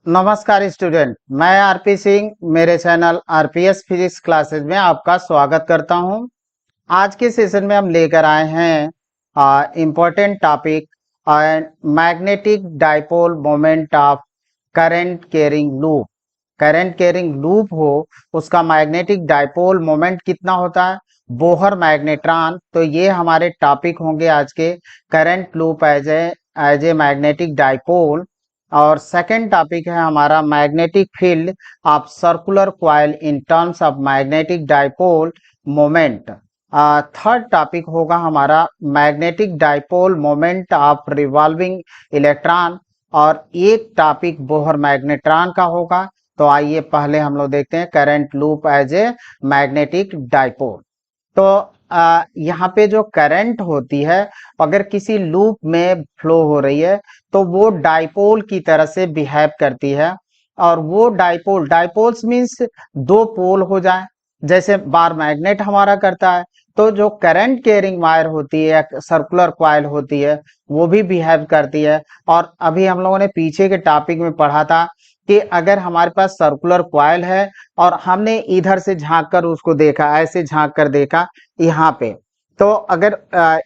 नमस्कार स्टूडेंट, मैं आरपी सिंह मेरे चैनल आरपीएस फिजिक्स क्लासेस में आपका स्वागत करता हूं। आज के सेशन में हम लेकर आए हैं important topic magnetic dipole moment of current carrying loop. Current carrying loop हो उसका मैग्नेटिक डाइपोल मोमेंट कितना होता है, बोहर मैग्नेट्रॉन। तो ये हमारे टॉपिक होंगे आज के, current loop as a magnetic dipole. और सेकंड टॉपिक है हमारा magnetic field of circular coil in terms of magnetic dipole moment. Third topic होगा हमारा magnetic dipole moment of revolving electron. और एक टॉपिक बोहर मैग्नेट्रॉन का होगा। तो आइए पहले हम लोग देखते हैं current loop as a magnetic dipole. तो यहाँ पे जो करंट होती है, अगर किसी लूप में फ्लो हो रही है तो वो डाइपोल की तरह से बिहेव करती है। और वो डाइपोल्स मीन्स दो पोल हो जाए, जैसे बार मैग्नेट हमारा करता है। तो जो करंट कैरिंग वायर होती है, सर्कुलर कॉइल होती है, वो भी बिहेव करती है। और अभी हम लोगों ने पीछे के टॉपिक में पढ़ा था कि अगर हमारे पास सर्कुलर कॉइल है और हमने इधर से झांक कर उसको देखा, ऐसे झांक कर देखा यहाँ पे, तो अगर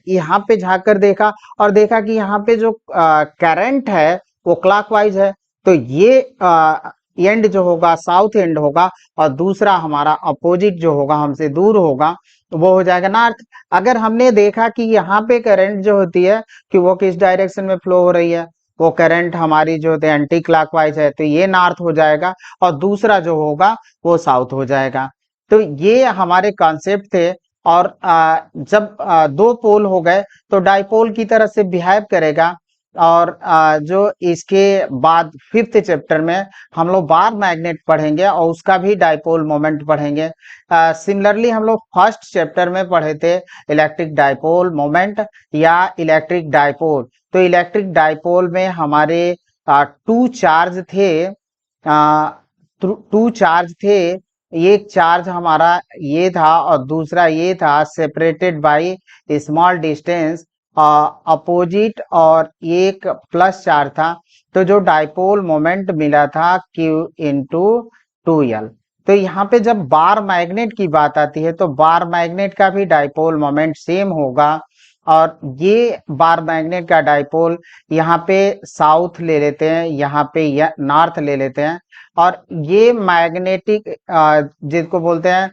यहाँ पे झांक कर देखा और देखा कि यहाँ पे जो करंट है वो क्लॉकवाइज है, तो ये एंड जो होगा साउथ एंड होगा, और दूसरा हमारा अपोजिट जो होगा हमसे दूर होगा वो हो जाएगा नॉर्थ। अगर हमने देखा कि यहाँ पे करंट जो होती है कि वो किस डायरेक्शन में फ्लो हो रही है, वो करंट हमारी जो होती है एंटी क्लॉकवाइज है, तो ये नॉर्थ हो जाएगा और दूसरा जो होगा वो साउथ हो जाएगा। तो ये हमारे कॉन्सेप्ट थे। और जब दो पोल हो गए तो डाइपोल की तरह से बिहेव करेगा। और जो इसके बाद फिफ्थ चैप्टर में हम लोग बार मैग्नेट पढ़ेंगे और उसका भी डाइपोल मोमेंट पढ़ेंगे। सिमिलरली हम लोग फर्स्ट चैप्टर में पढ़े थे इलेक्ट्रिक डाइपोल मोमेंट या इलेक्ट्रिक डाइपोल। तो इलेक्ट्रिक डाइपोल में हमारे टू चार्ज थे, टू चार्ज थे। एक चार्ज हमारा ये था और दूसरा ये था, separated by small distance opposite, और एक प्लस चार्ज था। तो जो डाइपोल मोमेंट मिला था Q इंटू 2L। तो यहाँ पे जब बार मैग्नेट की बात आती है तो बार मैग्नेट का भी डाइपोल मोमेंट सेम होगा। और ये बार मैग्नेट का डाइपोल यहाँ पे साउथ ले लेते हैं, यहाँ पे नॉर्थ ले लेते हैं। और ये मैग्नेटिक जिसको बोलते हैं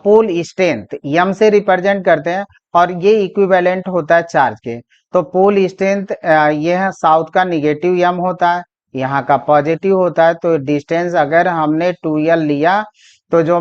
पोल स्ट्रेंथ, यम से रिप्रेजेंट करते हैं, और ये इक्विवेलेंट होता है चार्ज के। तो पोल स्ट्रेंथ ये है, साउथ का निगेटिव यम होता है, यहाँ का पॉजिटिव होता है। तो डिस्टेंस अगर हमने 2L लिया तो जो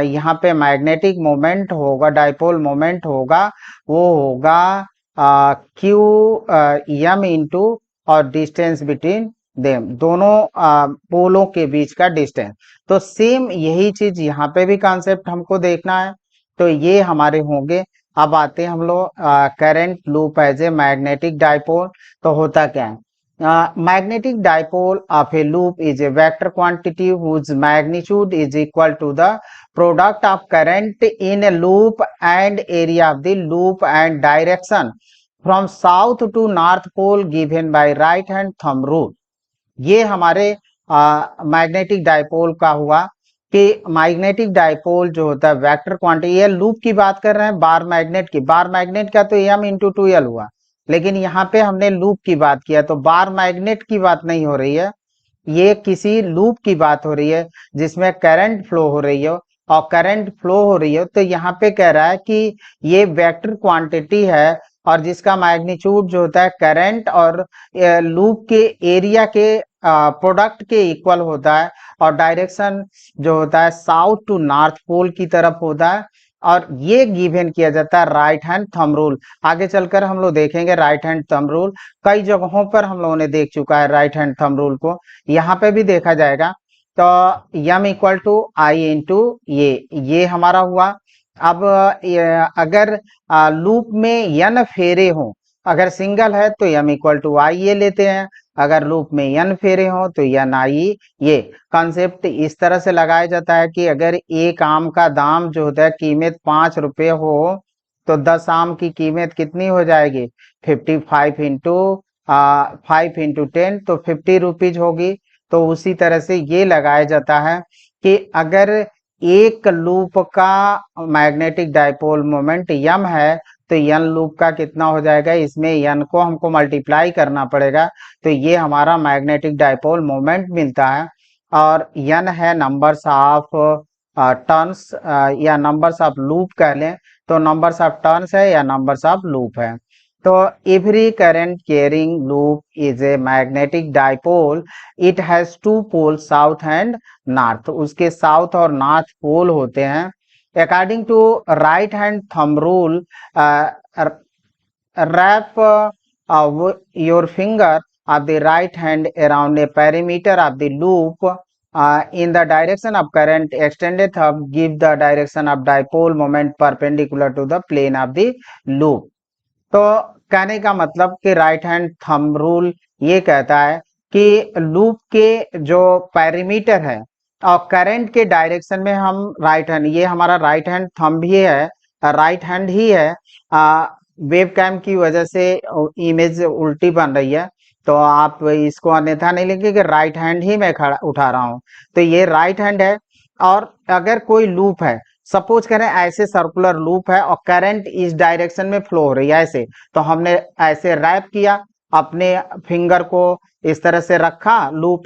यहाँ पे मैग्नेटिक मोमेंट होगा, डाइपोल मोमेंट होगा, वो होगा क्यू यम इंटू और डिस्टेंस बिटवीन देम, दोनों पोलों के बीच का डिस्टेंस। तो सेम यही चीज यहाँ पे भी कॉन्सेप्ट हमको देखना है। तो ये हमारे होंगे। अब आते हैं हम लोग current loop as a magnetic dipole. तो होता क्या है, magnetic dipole of a loop is a vector quantity whose magnitude is equal to the product of current in a loop and area of the loop and direction from south to north pole given by right hand thumb rule। ये हमारे magnetic dipole का हुआ कि magnetic dipole जो होता है vector quantity, ये loop की बात कर रहे हैं बार मैग्नेट की। बार मैग्नेट का तो m इंटू 2L हुआ, लेकिन यहाँ पे हमने लूप की बात किया, तो बार मैग्नेट की बात नहीं हो रही है, ये किसी लूप की बात हो रही है जिसमें करंट फ्लो हो रही हो। और करंट फ्लो हो रही हो तो यहाँ पे कह रहा है कि ये वेक्टर क्वांटिटी है, और जिसका मैग्नीट्यूड जो होता है करंट और लूप के एरिया के प्रोडक्ट के इक्वल होता है। और डायरेक्शन जो होता है साउथ टू नॉर्थ पोल की तरफ होता है। और ये गिवन किया जाता है राइट हैंड थंब रूल। आगे चलकर हम लोग देखेंगे राइट हैंड थंब रूल, कई जगहों पर हम लोगों ने देख चुका है राइट हैंड थंब रूल को, यहाँ पे भी देखा जाएगा। तो यम इक्वल टू आई इंटू ये हमारा हुआ। अब अगर लूप में n फेरे हो, अगर सिंगल है तो m इक्वल टू आई ये लेते हैं, अगर लूप में n फेरे हो तो n आई। ये कॉन्सेप्ट इस तरह से लगाया जाता है कि अगर एक आम का दाम जो होता है कीमत 5 रुपये हो, तो 10 आम की कीमत कितनी हो जाएगी, 55 इंटू 5 इंटू 10, तो 50 रुपीज होगी। तो उसी तरह से ये लगाया जाता है कि अगर एक लूप का मैग्नेटिक डाइपोल मोमेंट m है तो n लूप का कितना हो जाएगा, इसमें n को हमको मल्टीप्लाई करना पड़ेगा, तो ये हमारा मैग्नेटिक डाइपोल मोमेंट मिलता है। और n है नंबर्स ऑफ टर्न्स या नंबर्स ऑफ लूप कह लें, तो नंबर्स ऑफ टर्न्स है या नंबर्स ऑफ लूप है। तो every current carrying loop is a magnetic dipole, it has two pole south and north, उसके साउथ और नॉर्थ पोल होते हैं। According to right hand thumb rule, wrap your finger of the right hand around a perimeter of the loop in the direction of current. Extended thumb give the direction of dipole moment perpendicular to the plane of the loop. तो कहने का मतलब कि right hand thumb rule ये कहता है कि loop के जो पैरीमीटर है और करंट के डायरेक्शन में हम राइट हैंड, ये हमारा राइट हैंड थंब भी है, राइट हैंड ही है। वेब कैम की वजह से इमेज उल्टी बन रही है, तो आप इसको अन्यथा नहीं लेंगे कि राइट हैंड ही मैं खड़ा उठा रहा हूँ, तो ये राइट हैंड है। और अगर कोई लूप है, सपोज करें ऐसे सर्कुलर लूप है और करंट इस डायरेक्शन में फ्लो हो रही है ऐसे, तो हमने ऐसे रैप किया, अपने फिंगर को इस तरह से रखा लूप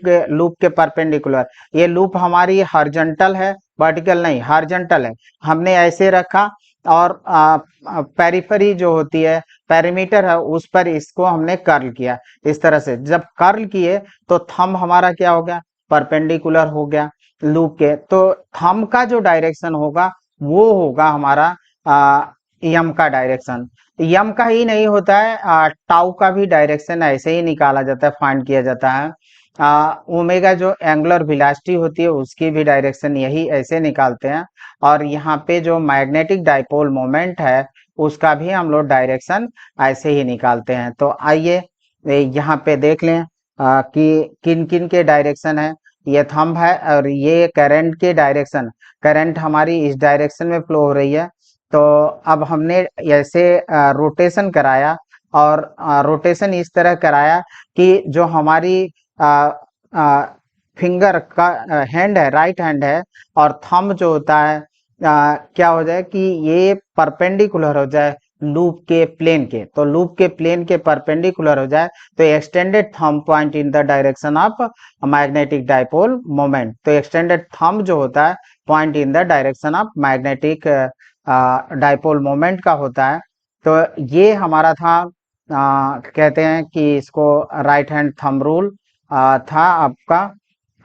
के परपेंडिकुलर। ये लूप हमारी हॉरिजॉन्टल है, वर्टिकल नहीं, हॉरिजॉन्टल है। हमने ऐसे रखा और पेरिफेरी जो होती है, पेरीमीटर है, उस पर इसको हमने कर्ल किया इस तरह से। जब कर्ल किए तो थंब हमारा क्या हो गया, परपेंडिकुलर हो गया लूप के। तो थंब का जो डायरेक्शन होगा वो होगा हमारा यम का डायरेक्शन। यम का ही नहीं होता है, टाउ का भी डायरेक्शन ऐसे ही निकाला जाता है, फाइंड किया जाता है। ओमेगा जो एंगुलर वेलोसिटी होती है उसकी भी डायरेक्शन यही ऐसे निकालते हैं। और यहाँ पे जो मैग्नेटिक डाइपोल मोमेंट है उसका भी हम लोग डायरेक्शन ऐसे ही निकालते हैं। तो आइए यहाँ पे देख लें कि किन किन के डायरेक्शन है। ये थंब है और ये करंट के डायरेक्शन, करंट हमारी इस डायरेक्शन में फ्लो हो रही है। तो अब हमने ऐसे रोटेशन कराया और रोटेशन इस तरह कराया कि जो हमारी फिंगर का हैंड है, राइट हैंड है, और थंब जो होता है क्या हो जाए कि ये परपेंडिकुलर हो जाए लूप के प्लेन के। तो लूप के प्लेन के परपेंडिकुलर हो जाए तो extended thumb point in the direction of magnetic dipole moment. तो एक्सटेंडेड थंब जो होता है point in the direction of magnetic dipole moment का होता है। तो ये हमारा था, कहते हैं कि इसको राइट हैंड थंब रूल था आपका।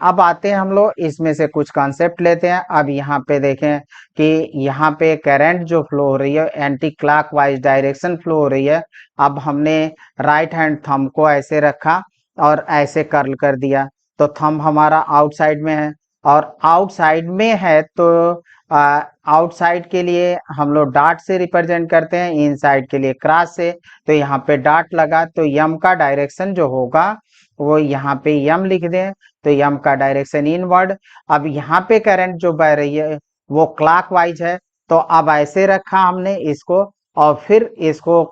अब आते हैं हम लोग इसमें से कुछ कॉन्सेप्ट लेते हैं। अब यहाँ पे देखें कि यहाँ पे करंट जो फ्लो हो रही है एंटी क्लॉकवाइज डायरेक्शन फ्लो हो रही है। अब हमने राइट हैंड थंब को ऐसे रखा और ऐसे कर्ल कर दिया, तो थंब हमारा आउटसाइड में है। और आउटसाइड में है तो आउटसाइड के लिए हम लोग डॉट से रिप्रेजेंट करते हैं, इनसाइड के लिए क्रॉस से। तो यहाँ पे डॉट लगा तो यम का डायरेक्शन जो होगा वो यहाँ पे यम लिख दें, तो यम का डायरेक्शन इनवर्ड। अब यहाँ पे करंट जो बह रही है वो क्लॉकवाइज है, तो अब ऐसे रखा हमने इसको और फिर इसको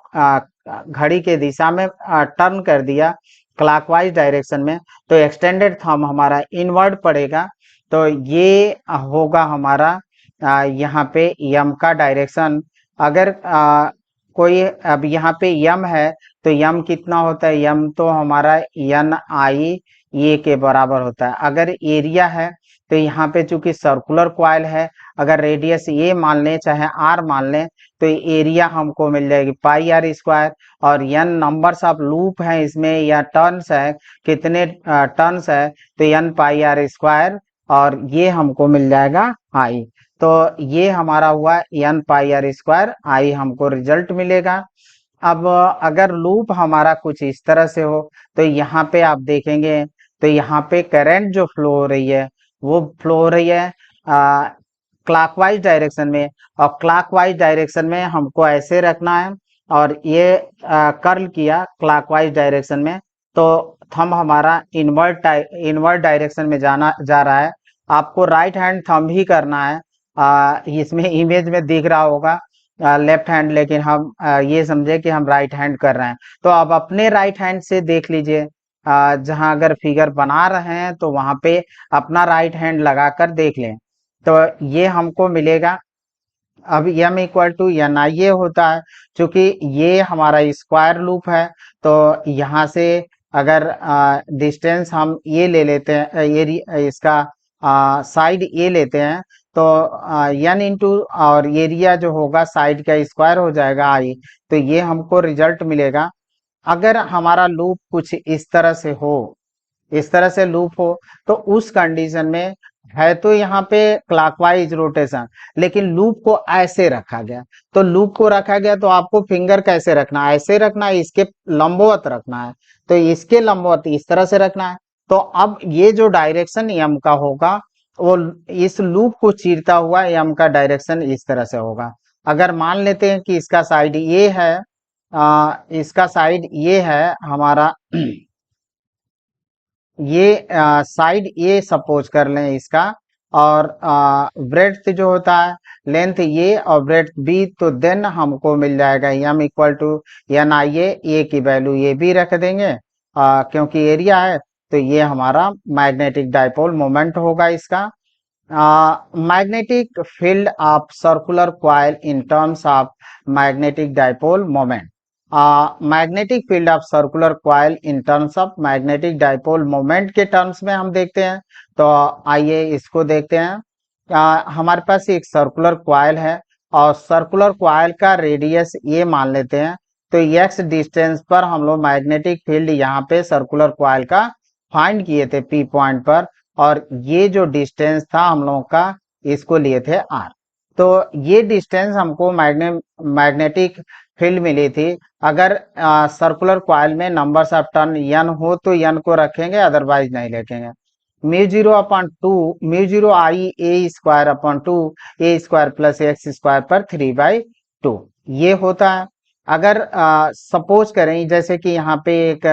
घड़ी के दिशा में टर्न कर दिया क्लॉकवाइज डायरेक्शन में, तो एक्सटेंडेड थंब हमारा इनवर्ड पड़ेगा। तो ये होगा हमारा यहाँ पे यम का डायरेक्शन। अगर कोई अब यहाँ पे यम है तो यम कितना होता है, यम तो हमारा एन आई ए के बराबर होता है। अगर एरिया है तो यहाँ पे चूंकि सर्कुलर कॉइल है, अगर रेडियस ए मान लें चाहे आर मान लें तो एरिया हमको मिल जाएगी पाई आर स्क्वायर। और एन नंबर्स ऑफ लूप है इसमें या टर्न्स है, कितने टर्न्स है, तो एन पाई आर स्क्वायर, और ये हमको मिल जाएगा आई। तो ये हमारा हुआ एन पाई आर स्क्वायर आई, हमको रिजल्ट मिलेगा। अब अगर लूप हमारा कुछ इस तरह से हो तो यहाँ पे आप देखेंगे तो यहाँ पे करंट जो फ्लो हो रही है वो फ्लो हो रही है क्लॉकवाइज डायरेक्शन में, और क्लॉकवाइज डायरेक्शन में हमको ऐसे रखना है और ये कर्ल किया क्लॉकवाइज डायरेक्शन में, तो थंब हमारा इनवर्ट डायरेक्शन में जा रहा है। आपको राइट हैंड थंब ही करना है, इसमें इमेज में दिख रहा होगा लेफ्ट हैंड, लेकिन हम ये समझे कि हम राइट हैंड कर रहे हैं। तो अब अपने राइट हैंड से देख लीजिए, जहां अगर फिगर बना रहे हैं तो वहां पे अपना राइट हैंड लगाकर देख लें। तो ये हमको मिलेगा। अब m इक्वल टू एन आई ए होता है, क्योंकि ये हमारा स्क्वायर लूप है। तो यहाँ से अगर डिस्टेंस हम ये ले लेते हैं, इसका साइड ए लेते हैं, तो एन इंटू और एरिया जो होगा साइड का स्क्वायर हो जाएगा आई। तो ये हमको रिजल्ट मिलेगा। अगर हमारा लूप कुछ इस तरह से हो, इस तरह से लूप हो, तो उस कंडीशन में है तो यहाँ पे क्लॉकवाइज रोटेशन, लेकिन लूप को ऐसे रखा गया। तो लूप को रखा गया तो आपको फिंगर कैसे रखना है? ऐसे रखना है, इसके लंबवत रखना है। तो इसके लंबवत इस तरह से रखना है। तो अब ये जो डायरेक्शन एम का होगा, वो इस लूप को चीरता हुआ एम का डायरेक्शन इस तरह से होगा। अगर मान लेते हैं कि इसका साइड ये है, इसका साइड ये है हमारा ये साइड ए सपोज कर लें इसका, और ब्रेड्थ जो होता है, लेंथ ये और ब्रेड्थ बी, तो देन हमको मिल जाएगा एम इक्वल टू एन आई ए की वैल्यू ये भी रख देंगे, क्योंकि एरिया है। तो ये हमारा मैग्नेटिक डाइपोल मोमेंट होगा इसका। magnetic field of circular coil in terms of magnetic dipole moment. Magnetic field of circular coil in terms of magnetic dipole moment के टर्म्स में हम देखते हैं। तो आइए इसको देखते हैं। हमारे पास एक सर्कुलर कॉइल है और सर्कुलर कॉइल का रेडियस ये मान लेते हैं। तो एक्स डिस्टेंस पर हम लोग मैग्नेटिक फील्ड यहाँ पे सर्कुलर कॉइल का फाइंड किए थे पी पॉइंट पर, और ये जो डिस्टेंस था हम लोगों का, इसको लिए थे आर। तो ये डिस्टेंस हमको मैग्नेटिक फील्ड मिली थी। अगर सर्कुलर कॉइल में नंबर्स ऑफ टर्न एन हो तो एन को रखेंगे, अदरवाइज नहीं रखेंगे। Mu zero upon two, mu zero I a square upon two a square plus x square पर 3/2 ये होता है। अगर सपोज करें जैसे कि यहाँ पे एक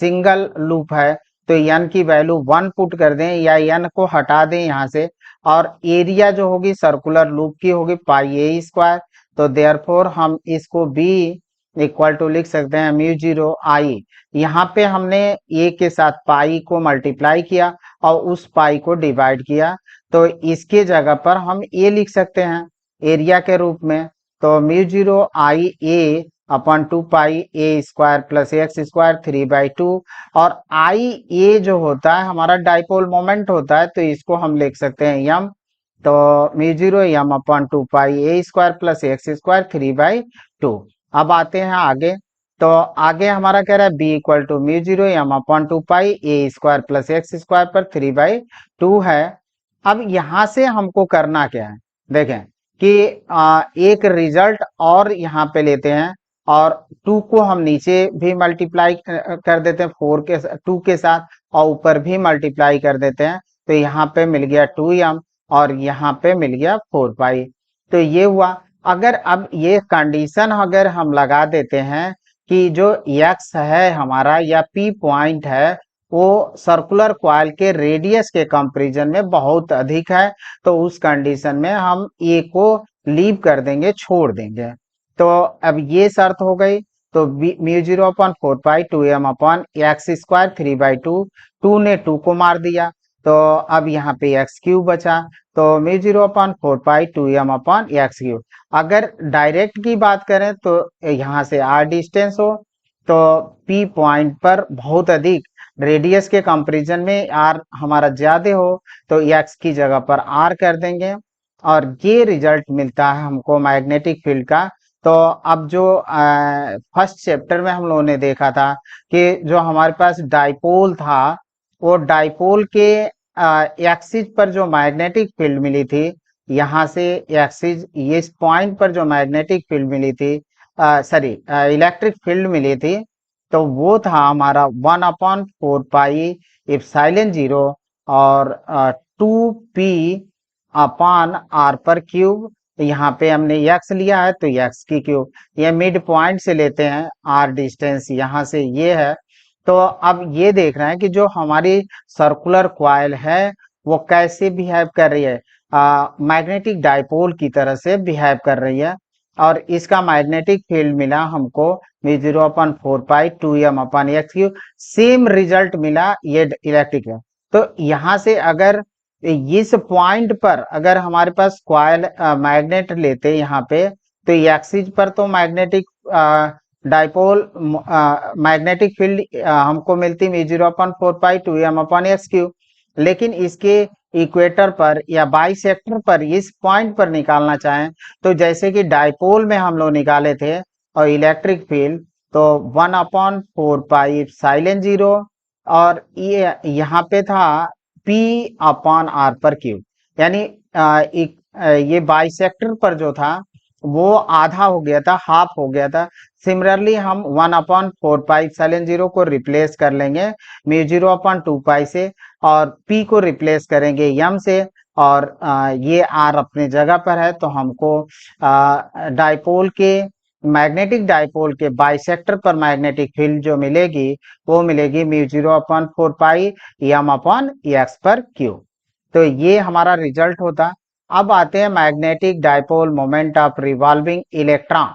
सिंगल लूप है, तो एन की वैल्यू 1 पुट कर दें या एन को हटा दें यहाँ से, और एरिया जो होगी सर्कुलर लूप की होगी पाई ए स्क्वायर। तो देयरफॉर हम इसको बी इक्वल टू लिख सकते हैं म्यू जीरो आई। यहाँ पे हमने ए के साथ पाई को मल्टीप्लाई किया और उस पाई को डिवाइड किया, तो इसके जगह पर हम ए लिख सकते हैं एरिया के रूप में। तो mu zero I A upon 2 pi A square plus x square 3/2, और आई ए जो होता है हमारा डाइपोल मोमेंट होता है, तो इसको हम लिख सकते हैं यम। तो mu zero M upon 2 pi A square plus x square 3/2। अब आते हैं आगे। तो आगे हमारा कह रहा है B equal to mu zero M upon 2 pi A square plus x square पर 3/2 है। अब यहाँ से हमको करना क्या है, देखें कि एक रिजल्ट और यहाँ पे लेते हैं, और 2 को हम नीचे भी मल्टीप्लाई कर देते हैं 2 के साथ, और ऊपर भी मल्टीप्लाई कर देते हैं। तो यहाँ पे मिल गया 2m और यहाँ पे मिल गया 4 पाई। तो ये हुआ। अगर अब ये कंडीशन अगर हम लगा देते हैं कि जो x है हमारा या p पॉइंट है वो सर्कुलर कॉइल के रेडियस के कंपैरिजन में बहुत अधिक है, तो उस कंडीशन में हम a को लीव कर देंगे, छोड़ देंगे। तो अब ये शर्त हो गई। तो म्यू जीरो अपॉन 4 पाई 2m अपॉन एक्स स्क्वायर 3/2, 2 ने 2 को मार दिया, तो अब यहाँ पे एक्स क्यूब बचा। तो म्यू जीरो अपॉन 4 पाई 2m अपॉन एक्स क्यूब। अगर डायरेक्ट की बात करें तो यहाँ से आर डिस्टेंस हो, तो पी पॉइंट पर बहुत अधिक रेडियस के कंपैरिजन में आर हमारा ज्यादा हो, तो एक्स की जगह पर आर कर देंगे, और ये रिजल्ट मिलता है हमको मैग्नेटिक फील्ड का। तो अब जो फर्स्ट चैप्टर में हम लोगों ने देखा था कि जो हमारे पास डाइपोल था, वो डाइपोल के एक्सिस पर जो मैग्नेटिक फील्ड मिली थी, यहाँ से एक्सिस ये पॉइंट पर जो मैग्नेटिक फील्ड मिली थी, सॉरी इलेक्ट्रिक फील्ड मिली थी, तो वो था हमारा 1/4 पाई एप्सिलॉन 0 और 2p अपॉन आर पर क्यूब। यहाँ पे हमने x लिया है तो x की क्यूब, ये मिड पॉइंट से लेते हैं, r डिस्टेंस यहाँ से ये है। तो अब ये देख रहे हैं कि जो हमारी सर्कुलर कॉइल है वो कैसे बिहेव कर रही है, मैग्नेटिक डाइपोल की तरह से बिहेव कर रही है। और इसका मैग्नेटिक फील्ड मिला हमको μ0/4π2m/x3। सेम रिजल्ट मिला ये इलेक्ट्रिक है। तो यहाँ से अगर इस पॉइंट पर अगर हमारे पास कॉइल मैग्नेट लेते यहाँ पे, तो एक्सिस पर तो मैग्नेटिक डाइपोल मैग्नेटिक फील्ड हमको मिलती μ0/4π2m/x3, लेकिन इसके इक्वेटर पर या बाइसेक्टर पर इस पॉइंट पर निकालना चाहें तो जैसे कि डाइपोल में हम लोग निकाले थे और इलेक्ट्रिक फील्ड, तो 1/4πε0 और ये यहाँ पे था P/r/क्यूब, यानी ये बाइसेक्टर पर जो था वो आधा हो गया था, हाफ हो गया था। सिमिलरली हम 1/4πε0 को रिप्लेस कर लेंगे μ0/2π से और P को रिप्लेस करेंगे m से, और ये R अपने जगह पर है, तो हमको डाइपोल के मैग्नेटिक डाइपोल के बाइसेक्टर पर मैग्नेटिक फील्ड जो मिलेगी वो मिलेगी μ0/4πm/x/क्यूब। तो ये हमारा रिजल्ट होता। अब आते हैं magnetic dipole moment of revolving electron.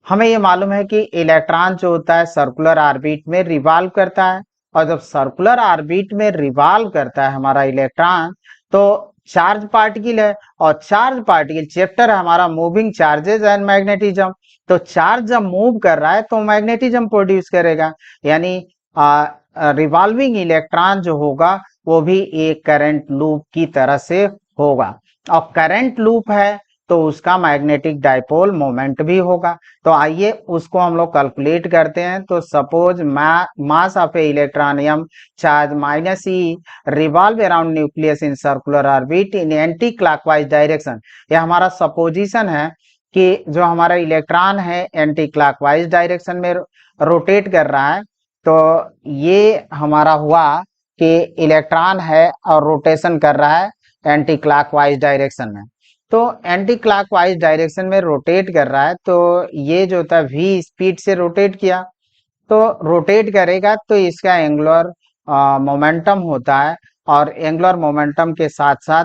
हमें ये मालूम है कि इलेक्ट्रॉन जो होता है सर्कुलर ऑर्बिट में रिवॉल्व करता है, और जब सर्कुलर ऑर्बिट में रिवॉल्व करता है हमारा इलेक्ट्रॉन, तो चार्ज पार्टिकल है, और चार्ज पार्टिकल चैप्टर है हमारा मूविंग चार्जेस एंड मैग्नेटिज्म। तो चार्ज जब मूव कर रहा है तो मैग्नेटिज्म प्रोड्यूस करेगा, यानी रिवॉल्विंग इलेक्ट्रॉन जो होगा वो भी एक करंट लूप की तरह से होगा, और करंट लूप है तो उसका मैग्नेटिक डाइपोल मोमेंट भी होगा। तो आइए उसको हम लोग कैलकुलेट करते हैं। तो suppose mass of A electron m charge -e revolve around nucleus in circular orbit in anti clockwise direction. यह हमारा सपोजिशन है कि जो हमारा इलेक्ट्रॉन है एंटी क्लॉकवाइज डायरेक्शन में रोटेट कर रहा है। तो ये हमारा हुआ कि इलेक्ट्रॉन है और रोटेशन कर रहा है एंटी क्लॉकवाइज डायरेक्शन में। तो एंटी क्लॉकवाइज डायरेक्शन में रोटेट कर रहा है, तो ये जो था v स्पीड से रोटेट किया, तो रोटेट करेगा तो इसका एंगुलर मोमेंटम होता है, और एंगुलर मोमेंटम के साथ साथ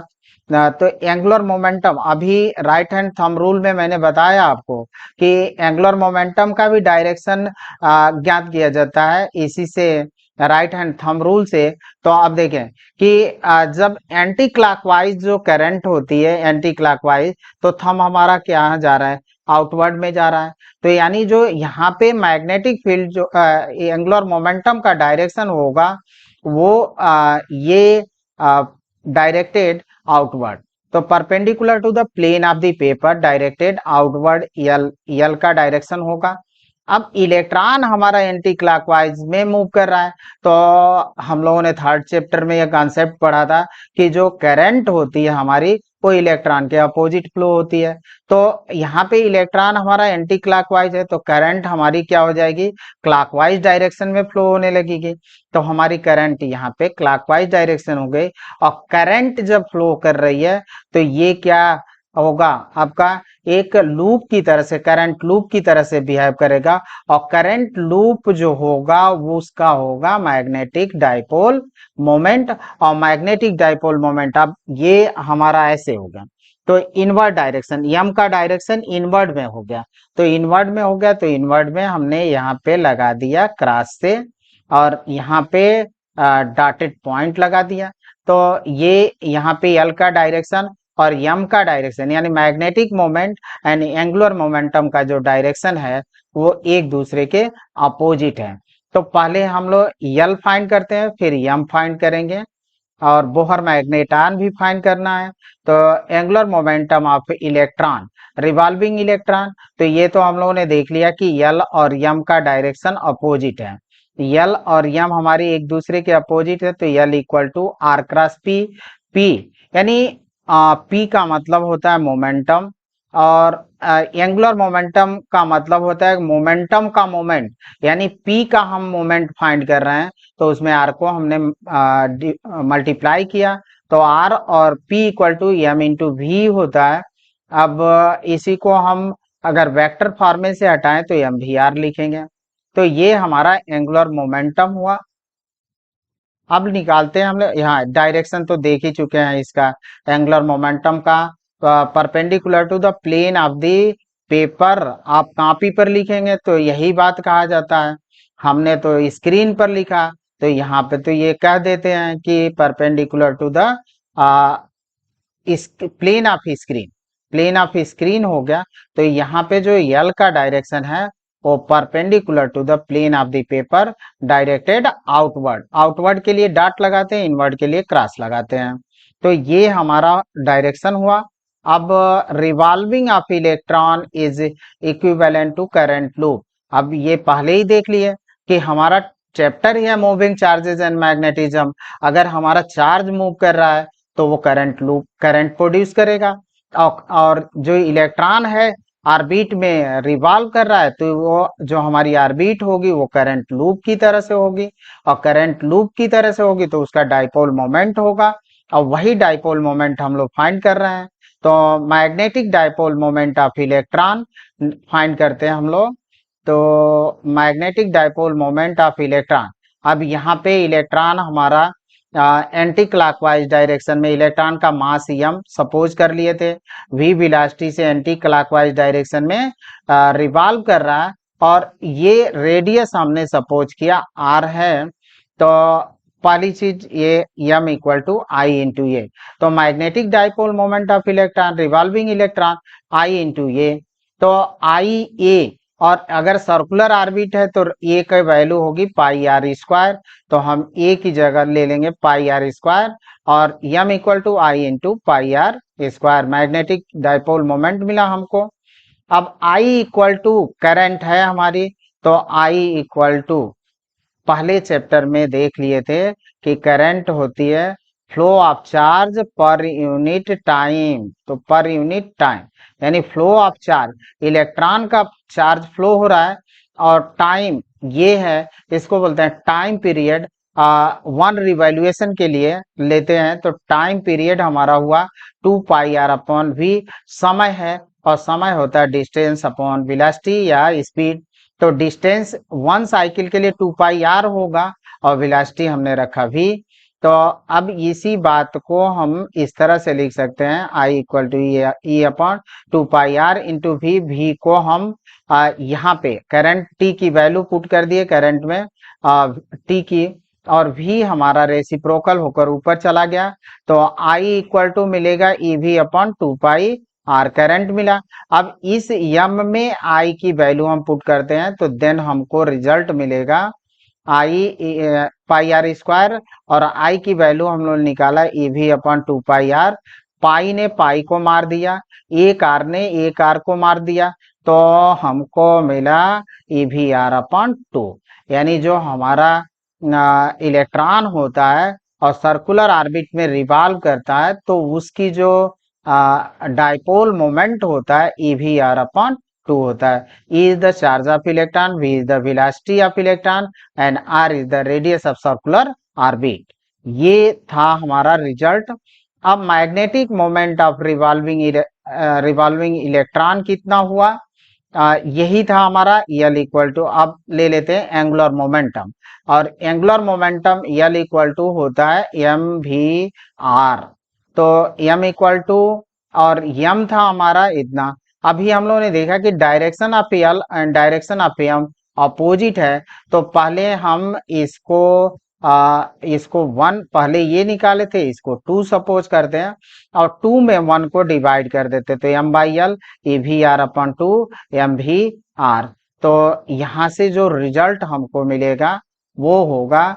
तो एंगुलर मोमेंटम अभी राइट हैंड थंब रूल में मैंने बताया आपको कि एंगुलर मोमेंटम का भी डायरेक्शन ज्ञात किया जाता है इसी से, राइट हैंड थंब रूल से। तो आप देखें कि जब एंटी क्लॉकवाइज जो करंट होती है एंटी क्लॉकवाइज, तो थंब हमारा क्या जा रहा है, आउटवर्ड में जा रहा है। तो यानी जो यहाँ पे मैग्नेटिक फील्ड जो एंगुलर मोमेंटम का डायरेक्शन होगा वो ये डायरेक्टेड आउटवर्ड। तो perpendicular to the plane of the paper directed outward L का डायरेक्शन होगा। अब इलेक्ट्रॉन हमारा एंटी क्लॉकवाइज में मूव कर रहा है, तो हम लोगों ने थर्ड चैप्टर में यह कॉन्सेप्ट पढ़ा था कि जो करंट होती है हमारी वो इलेक्ट्रॉन के अपोजिट फ्लो होती है। तो यहाँ पे इलेक्ट्रॉन हमारा एंटी क्लॉकवाइज है, तो करंट हमारी क्या हो जाएगी, क्लॉकवाइज डायरेक्शन में फ्लो होने लगेगी। तो हमारी करंट यहाँ पे क्लॉकवाइज डायरेक्शन हो गई, और करंट जब फ्लो कर रही है तो ये क्या होगा, आपका एक लूप की तरह से, करंट लूप की तरह से बिहेव करेगा, और करंट लूप जो होगा वो उसका होगा मैग्नेटिक डाइपोल मोमेंट। और मैग्नेटिक डाइपोल मोमेंट अब ये हमारा ऐसे होगा, तो इनवर्ड डायरेक्शन, यम का डायरेक्शन इनवर्ड में हो गया, तो इनवर्ड में हो गया, तो इनवर्ड में हमने यहाँ पे लगा दिया क्रॉस से, और यहाँ पे डॉटेड पॉइंट लगा दिया। तो ये यहाँ पे यल का डायरेक्शन और यम का डायरेक्शन, यानी magnetic moment and angular momentum का जो डायरेक्शन है वो एक दूसरे के अपोजिट है। तो पहले हम लोग यल फाइंड करते हैं, फिर यम फाइंड करेंगे, और बोहर मैग्नेटॉन भी फाइंड करना है। तो angular momentum of electron, revolving electron, तो ये तो हम लोगों ने देख लिया कि यल और यम का डायरेक्शन अपोजिट है। यल और यम हमारी एक दूसरे के अपोजिट है, तो L equal to R cross P. P यानी पी का मतलब होता है मोमेंटम, और एंगुलर मोमेंटम का मतलब होता है मोमेंटम का मोमेंट, यानी पी का हम मोमेंट फाइंड कर रहे हैं, तो उसमें आर को हमने मल्टीप्लाई किया, तो आर और P equal to M into V होता है। अब इसी को हम अगर वेक्टर फॉर्म में से हटाएं तो एम वी आर लिखेंगे। तो ये हमारा एंगुलर मोमेंटम हुआ। अब निकालते हैं हम लोग, यहाँ डायरेक्शन तो देख ही चुके हैं इसका, एंगुलर मोमेंटम का perpendicular to the plane of the paper आप कॉपी पर लिखेंगे तो यही बात कहा जाता है। हमने तो स्क्रीन पर लिखा, तो यहाँ पे तो ये कह देते हैं कि परपेंडिकुलर टू द इस plane of screen, plane of screen हो गया। तो यहाँ पे जो यल का डायरेक्शन है वो perpendicular to the plane of the paper directed outward, outward के लिए डॉट लगाते हैं, इनवर्ड के लिए क्रॉस लगाते हैं। तो ये हमारा डायरेक्शन हुआ। अब revolving of electron is equivalent to current loop. अब ये पहले ही देख लिए कि हमारा चैप्टर है मूविंग चार्जेस एंड मैग्नेटिज्म। अगर हमारा चार्ज मूव कर रहा है तो वो करंट लूप करंट प्रोड्यूस करेगा, और जो इलेक्ट्रॉन है ऑर्बिट में रिवॉल्व कर रहा है तो वो जो हमारी ऑर्बिट होगी वो करंट लूप की तरह से होगी, और करंट लूप की तरह से होगी तो उसका डाइपोल मोमेंट होगा, और वही डाइपोल मोमेंट हम लोग फाइंड कर रहे हैं। तो magnetic dipole moment of electron find करते हैं हम लोग। तो magnetic dipole moment of electron, अब यहाँ पे इलेक्ट्रॉन हमारा एंटी क्लॉकवाइज डायरेक्शन में, इलेक्ट्रॉन का मास m सपोज कर लिए थे, v वेलोसिटी से एंटी क्लॉकवाइज डायरेक्शन में रिवॉल्व कर रहा है, और ये रेडियस हमने सपोज किया r है। तो पहली चीज ये m equal to I into a, तो magnetic dipole moment of electron revolving electron I into a, तो आई ए, और अगर सर्कुलर ऑर्बिट है तो ए की वैल्यू होगी पाई आर स्क्वायर, तो हम ए की जगह ले लेंगे पाई आर स्क्वायर, और m equal to I into pi R square, magnetic dipole moment मिला हमको। अब I इक्वल टू करंट है हमारी, तो I इक्वल टू पहले चैप्टर में देख लिए थे कि करंट होती है flow of charge per unit time, तो पर यूनिट टाइम यानी फ्लो ऑफ चार्ज, इलेक्ट्रॉन का चार्ज फ्लो हो रहा है, और टाइम ये है, इसको बोलते हैं टाइम पीरियड। वन रिवॉल्यूशन के लिए लेते हैं तो टाइम पीरियड हमारा हुआ 2 पाई आर अपॉन वी, समय है, और समय होता है डिस्टेंस अपॉन वेलोसिटी या स्पीड। तो डिस्टेंस वन साइकिल के लिए 2 पाई आर होगा, और वेलोसिटी हमने रखा v। तो अब इसी बात को हम इस तरह से लिख सकते हैं, I equal to E upon 2 pi R into V. V को हम यहाँ पे करंट t की वैल्यू पुट कर दिए, करंट में t की, और v हमारा रेसिप्रोकल होकर ऊपर चला गया, तो I इक्वल टू मिलेगा E we upon 2 pi R, current मिला। अब इस m में I की वैल्यू हम पुट करते हैं तो देन हमको रिजल्ट मिलेगा I पाई आर स्क्वायर, और I की वैल्यू हम लोग निकाला e we upon 2 pi R, pi ने पाई को मार दिया, एक आर ने एक आर को मार दिया, तो हमको मिला ई वी आर अपॉन 2। यानी जो हमारा इलेक्ट्रॉन होता है और सर्कुलर ऑर्बिट में रिवॉल्व करता है तो उसकी जो डाइपोल मोमेंट होता है ई वी आर अपॉन 2 होता है। E is the charge of electron, V is the velocity of electron and R is the radius of circular orbit। ये था हमारा रिजल्ट। अब magnetic moment of revolving electron कितना हुआ, यही था हमारा L इक्वल टू, अब ले लेते हैं एंगुलर मोमेंटम, और angular momentum L equal to होता है mv_r। तो m इक्वल टू, और m था हमारा इतना। अभी हम लोगों ने देखा कि direction of L and direction of M opposite है, तो पहले हम इसको 1 पहले ये निकाले थे, इसको 2 सपोज करते हैं, और 2 में 1 को डिवाइड कर देते, तो m by L E V R upon 2 M V R. तो यहाँ से जो रिजल्ट हमको मिलेगा वो होगा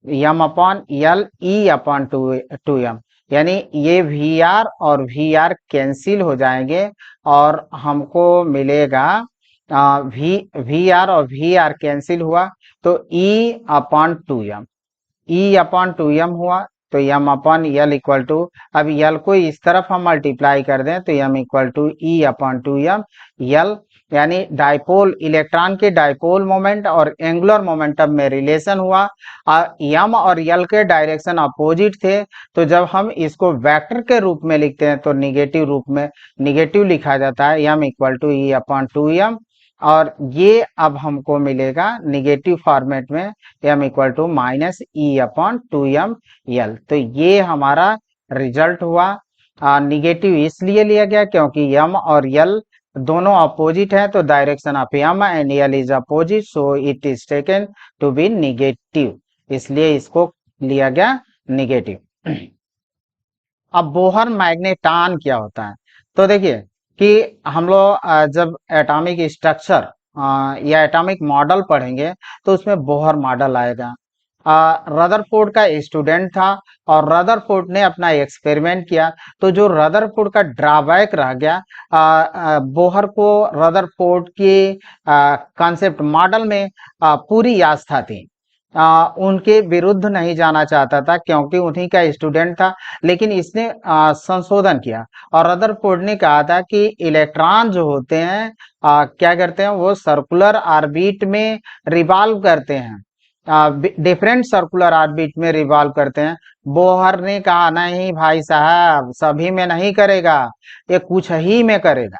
m upon L E upon 2m, यानी ये वी आर और वी आर कैंसिल हो जाएंगे, और हमको मिलेगा वी आर और वी आर कैंसिल हुआ तो ई अपॉन 2m, ई अपॉन 2m हुआ, तो m upon L equal to, अब एल को इस तरफ हम मल्टीप्लाई कर दें तो m equal to E upon 2m L, यानी डाइपोल इलेक्ट्रॉन के डाइपोल मोमेंट और एंगुलर मोमेंटम में रिलेशन हुआ। m और l के डायरेक्शन अपोजिट थे, तो जब हम इसको वेक्टर के रूप में लिखते हैं तो निगेटिव रूप में निगेटिव लिखा जाता है, m equal to E upon 2m, और ये अब हमको मिलेगा निगेटिव फॉर्मेट में m equal to minus E upon 2m L. तो ये हमारा रिजल्ट हुआ। निगेटिव इसलिए लिया गया क्योंकि m और l दोनों अपोजिट है तो direction of M and L is opposite, so it is taken to be negative, इसलिए इसको लिया गया निगेटिव। अब बोहर मैग्नेटान क्या होता है? तो देखिए कि हम लोग जब एटॉमिक स्ट्रक्चर या एटॉमिक मॉडल पढ़ेंगे तो उसमें बोहर मॉडल आएगा। रदरफोर्ड का स्टूडेंट था और रदरफोर्ड ने अपना एक्सपेरिमेंट किया, तो जो रदरफोर्ड का ड्रॉबैक रह गया, बोहर को रदरफोर्ड की कॉन्सेप्ट मॉडल में पूरी आस्था थी। उनके विरुद्ध नहीं जाना चाहता था क्योंकि उन्हीं का स्टूडेंट था, लेकिन इसने संशोधन किया और रदरफोर्ड ने कहा था कि इलेक्ट्रॉन जो होते हैं क्या करते हैं, वो सर्कुलर ऑर्बिट में रिवॉल्व करते हैं, डिफरेंट सर्कुलर ऑर्बिट में रिवॉल्व करते हैं। बोहर ने कहा नहीं भाई साहब, सभी में नहीं करेगा, ये कुछ ही में करेगा,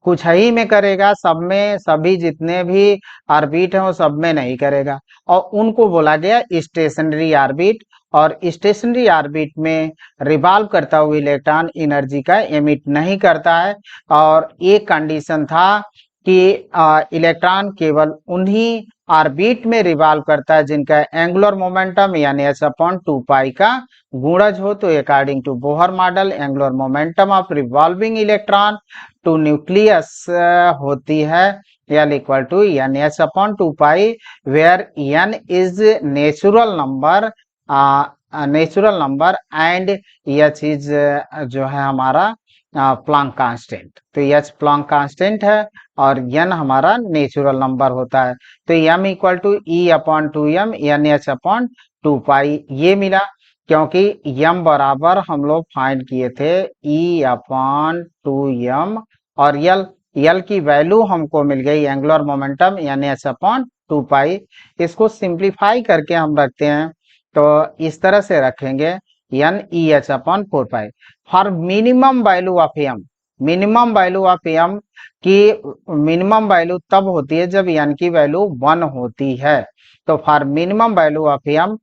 कुछ ही में करेगा, सब में, सभी जितने भी ऑर्बिट हैं वो सब में नहीं करेगा। और उनको बोला गया स्टेशनरी ऑर्बिट, और स्टेशनरी ऑर्बिट में रिवॉल्व करता हुआ इलेक्ट्रॉन एनर्जी का एमिट नहीं करता है। और एक कंडीशन था कि इलेक्ट्रॉन केवल उन्हीं ऑर्बिट में रिवॉल्व करता है जिनका एंगुलर मोमेंटम यानी h/2 का गुणज हो। तो according to Bohr model, angular momentum of revolving electron to nucleus होती है L equal to NH/2 where N is natural number and H is जो है हमारा प्लैंक कांस्टेंट। तो H प्लैंक कांस्टेंट है और N हमारा नेचुरल नंबर होता है। तो M equal to E/2m NH/2 ये मिला, क्योंकि m बराबर हम लोग फाइंड किए थे E/2m, और L की वैल्यू हमको मिल गई एंगुलर मोमेंटम यानी h/2। इसको सिंप्लीफाई करके हम रखते हैं, तो इस तरह से रखेंगे NEH/4 for minimum value of m। Minimum value of m की मिनिमम वैल्यू तब होती है जब n की वैल्यू 1 होती है। तो for minimum value of m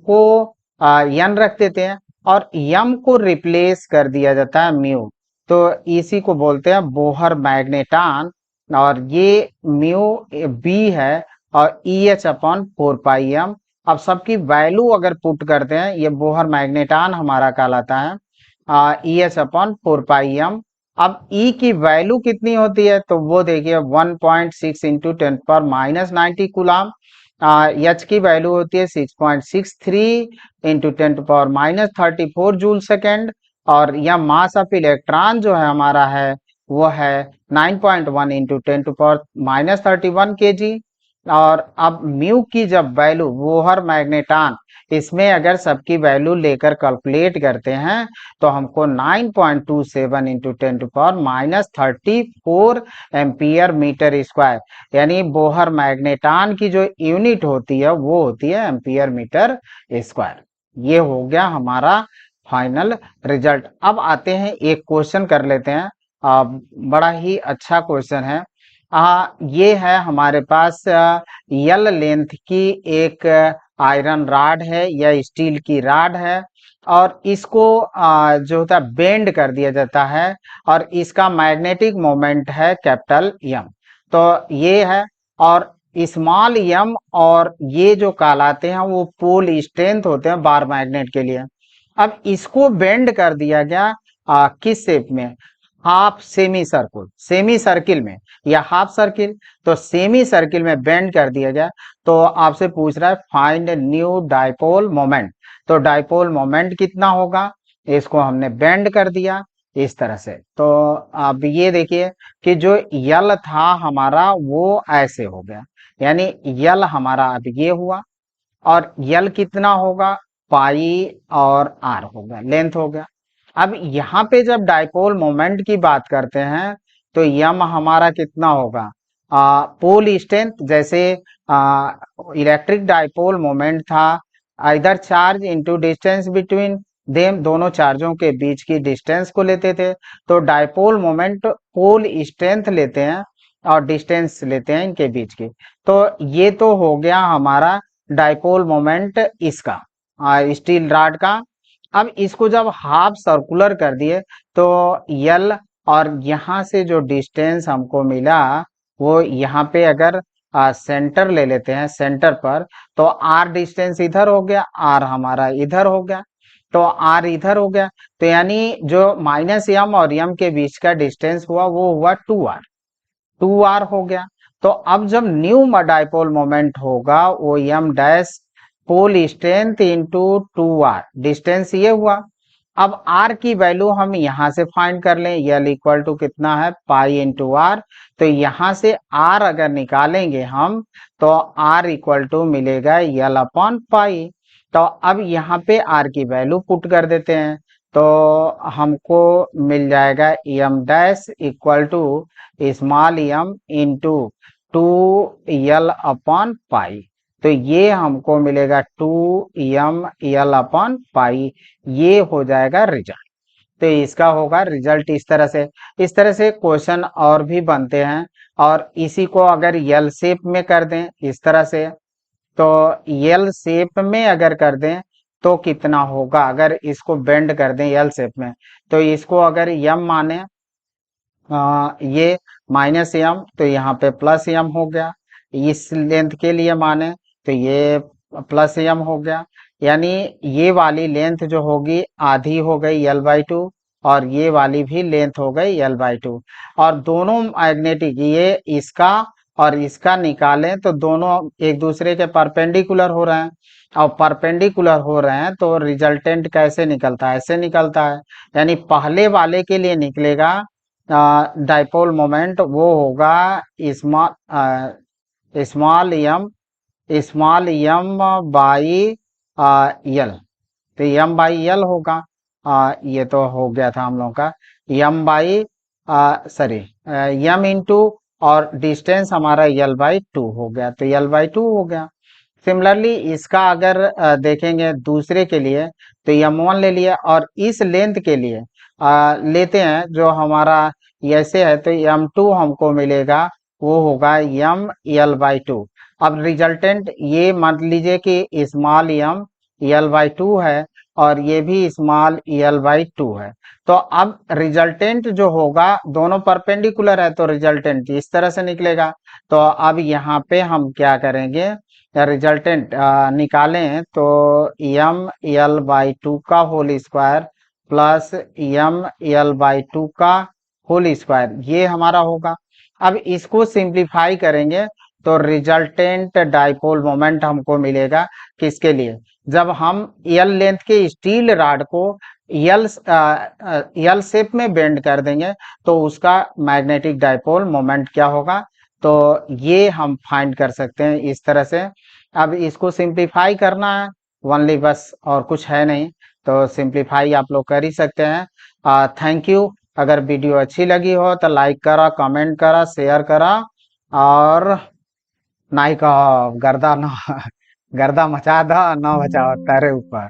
को n रख देते हैं और m को रिप्लेस कर दिया जाता है म्यू। तो इसी को बोलते हैं बोहर मैग्नेटान, और ये म्यू b है और EH/4m। अब सबकी वैल्यू अगर पुट करते हैं, ये बोहर मैग्नेटान हमारा कहलाता है EH/4m। अब E की वैल्यू कितनी होती है, तो वो देखिए 1.6 इंटू 10⁻90 कूलम। H की वैल्यू होती है 6.63 इंटू 10⁻34 जूल सेकेंड, और यह मास ऑफ इलेक्ट्रॉन जो है हमारा है वो है 9.1 इंटू 10⁻31 kg। और अब म्यू की जब वैल्यू बोहर मैग्नेटान, इसमें अगर सबकी वैल्यू लेकर कैलकुलेट करते हैं तो हमको 9.27 इंटू 10⁻34 एम्पियर मीटर स्क्वायर, यानी बोहर मैग्नेटान की जो यूनिट होती है वो होती है एम्पियर मीटर स्क्वायर। ये हो गया हमारा फाइनल रिजल्ट। अब आते हैं एक क्वेश्चन कर लेते हैं, बड़ा ही अच्छा क्वेश्चन है। ये है हमारे पास यल लेंथ की एक आयरन रॉड है या स्टील की रॉड है, और इसको जो होता है बेंड कर दिया जाता है, और इसका मैग्नेटिक मोमेंट है कैपिटल M। तो ये है, और स्मॉल m और ये जो कहलाते हैं वो पोल स्ट्रेंथ होते हैं बार मैग्नेट के लिए। अब इसको बेंड कर दिया गया किस शेप में, half semi circle, semi circle में या हाफ सर्किल। तो सेमी सर्किल में बेंड कर दिया गया, तो आपसे पूछ रहा है फाइंड न्यू डाइपोल मोमेंट। तो डाइपोल मोमेंट कितना होगा, इसको हमने बेंड कर दिया इस तरह से। तो अब ये देखिए कि जो यल था हमारा वो ऐसे हो गया, यानी यल हमारा अब ये हुआ, और यल कितना होगा, पाई और आर होगा, लेंथ हो गया। अब यहाँ पे जब डाइपोल मोमेंट की बात करते हैं तो यम हमारा कितना होगा, पोल स्ट्रेंथ, जैसे इलेक्ट्रिक डाइपोल मोमेंट था इधर charge into distance between them, दोनों चार्जों के बीच की डिस्टेंस को लेते थे। तो डाइपोल मोमेंट पोल स्ट्रेंथ लेते हैं और डिस्टेंस लेते हैं इनके बीच की। तो ये तो हो गया हमारा डाइपोल मोमेंट इसका स्टील रॉड का। अब इसको जब हाफ सर्कुलर कर दिए तो यल और यहाँ से जो डिस्टेंस हमको मिला वो यहाँ पे अगर सेंटर ले लेते हैं, सेंटर पर, तो आर डिस्टेंस इधर हो गया, आर हमारा इधर हो गया, तो आर इधर हो गया, तो यानी जो -m और m के बीच का डिस्टेंस हुआ वो हुआ 2r, 2r हो गया। तो अब जब न्यू डाइपोल मोमेंट होगा वो m dash pole strength into 2r, distance ये हुआ। अब r की वैल्यू हम यहाँ से फाइंड कर लें, यल इक्वल टू कितना है, पाई इंटू आर। तो यहाँ से r अगर निकालेंगे हम तो r इक्वल टू मिलेगा यल अपॉन पाई। तो अब यहाँ पे r की वैल्यू पुट कर देते हैं, तो हमको मिल जाएगा M dash equal to small M into 2l upon pi. तो ये हमको मिलेगा 2m l अपॉन पाई, ये हो जाएगा रिजल्ट। तो इसका होगा रिजल्ट इस तरह से क्वेश्चन और भी बनते हैं। और इसी को अगर यल शेप में कर दें इस तरह से, तो यल शेप में अगर कर दें तो कितना होगा, अगर इसको बेंड कर दें यल शेप में, तो इसको अगर m माने, ये -m, तो यहाँ पे +m हो गया। इस लेंथ के लिए माने तो ये +m हो गया, यानी ये वाली लेंथ जो होगी आधी हो गई l/2 और ये वाली भी लेंथ हो गई l/2। और दोनों मैग्नेटिक, ये इसका और इसका निकालें तो दोनों एक दूसरे के परपेंडिकुलर हो रहे हैं, और परपेंडिकुलर हो रहे हैं तो रिजल्टेंट कैसे निकलता है, ऐसे निकलता है। यानी पहले वाले के लिए निकलेगा डाइपोल मोमेंट वो होगा स्मॉल एम बाई यल, तो एम बाई यल होगा। ये तो हो गया था हम लोग का M by sorry M into, और डिस्टेंस हमारा l/2 हो गया, तो l/2 हो गया। सिमिलरली इसका अगर देखेंगे दूसरे के लिए, तो m1 ले लिया, और इस लेंथ के लिए लेते हैं जो हमारा ऐसे है, तो m2 हमको मिलेगा वो होगा m l/2। अब रिजल्टेंट ये मान लीजिए कि स्मॉल m l/2 है और ये भी स्मॉल l/2 है। तो अब रिजल्टेंट जो होगा, दोनों परपेंडिकुलर है तो रिजल्टेंट इस तरह से निकलेगा। तो अब यहाँ पे हम क्या करेंगे, रिजल्टेंट निकालें तो m l/2 का whole square plus m l/2 का होल स्क्वायर, ये हमारा होगा। अब इसको सिंप्लीफाई करेंगे तो रिजल्टेंट डाइपोल मोमेंट हमको मिलेगा किसके लिए, जब हम यल लेंथ के स्टील रॉड को यल शेप में बेंड कर देंगे तो उसका मैग्नेटिक डाइपोल मोमेंट क्या होगा, तो ये हम फाइंड कर सकते हैं इस तरह से। अब इसको सिंप्लीफाई करना है ओनली, बस और कुछ है नहीं, तो सिंप्लीफाई आप लोग कर ही सकते हैं। Thank you. अगर वीडियो अच्छी लगी हो तो लाइक करा, कमेंट करा, शेयर करा, और नाई का गर्दा न गर्दा मचा दा न बचाओ तारे ऊपर।